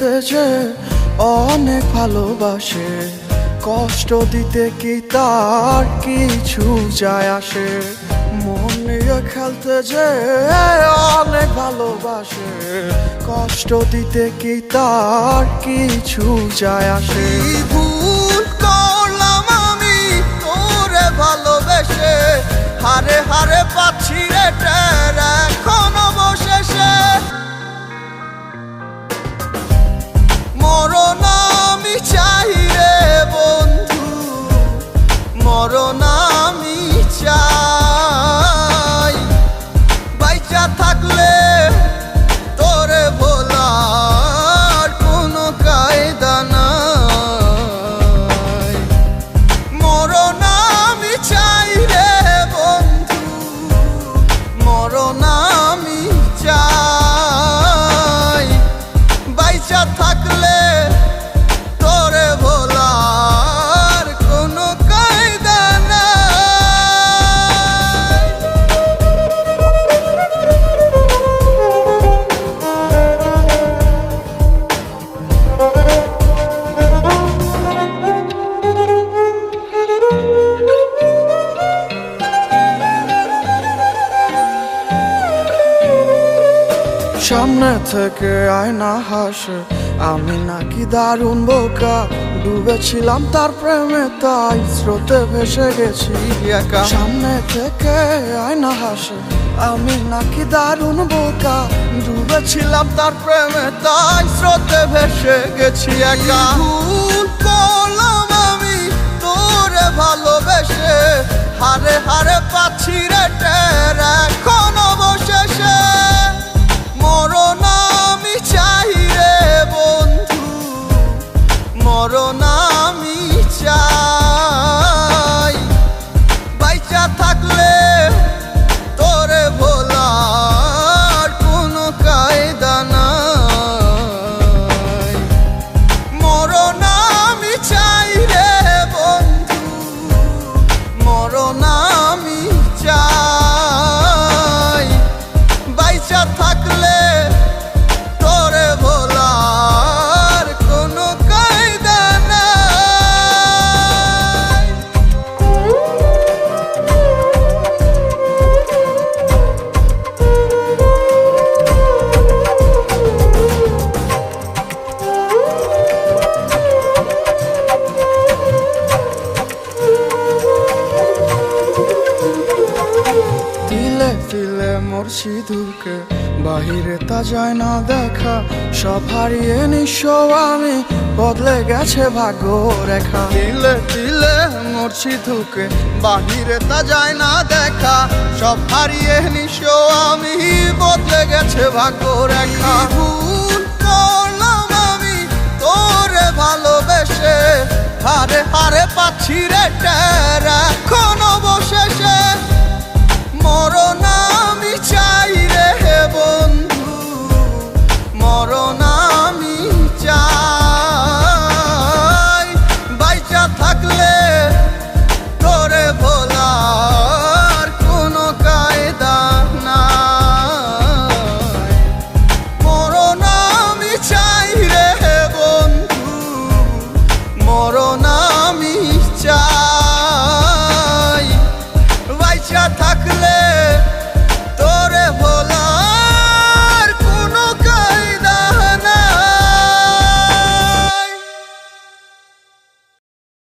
খেলতে যে অনেক ভালোবাসে, কষ্ট দিতে কি তার কিছু যায় আসে। মন নিয়ে খেলতে যে অনেক ভালোবাসে, কষ্ট দিতে কি তার কিছু যায় আসে। ভুল করলাম আমি তোরে ভালোবেসে, হারে হারে পাচ্ছি রে টের এখন অবশেষে। মরণ আমি চাই রে বন্ধু, মরণ আমি চাই। বাইচা থাকলে তোরে ভোলার কোনো কায়দা নাই। মরণ আমি চাই রে বন্ধু, মরণ আমি চাই। বাইচা থাকলে তোরে ভোলার কোনো কায়দা নাই। সামনে থেকে আয়না হাসে, আমি নাকি দারুণ বোকা। ডুবেছিলাম তার প্রেমে, তাই স্রোতে ভেসে গেছি একা। সামনে থেকে আয়না হাসে, আমি নাকি দারুণ বোকা। ডুবেছিলাম তার প্রেমে, তাই স্রোতে ভেসে গেছি একা। ভুল করলাম আমি তোরে ভালোবেসে, হারে হারে পাচ্ছি রে টের এখন অবশেষে। মরণ আমি চাই রে বন্ধু, মরণ আমি চাই। বাইচা থাকলে তোরে ভোলার কোনো কায়দা নাই। মরণ আমি চাই রে বন্ধু, মরণ আমি চাই। বাইচা থাকলে তোরে ভোলার কোনো কায়দা নাই। তিলে তিলে মরছি দুঃখে, বাহিরে তা যায় না দেখা। সব হারিয়ে নিঃস্ব আমি, বদলে গেছে ভাগ্য রেখা। তিলে তিলে মরছি ধুকে, বাহিরে তা যায় না দেখা। সব হারিয়ে নিঃস্ব আমি, বদলে গেছে ভাগ্য রেখা। ভুল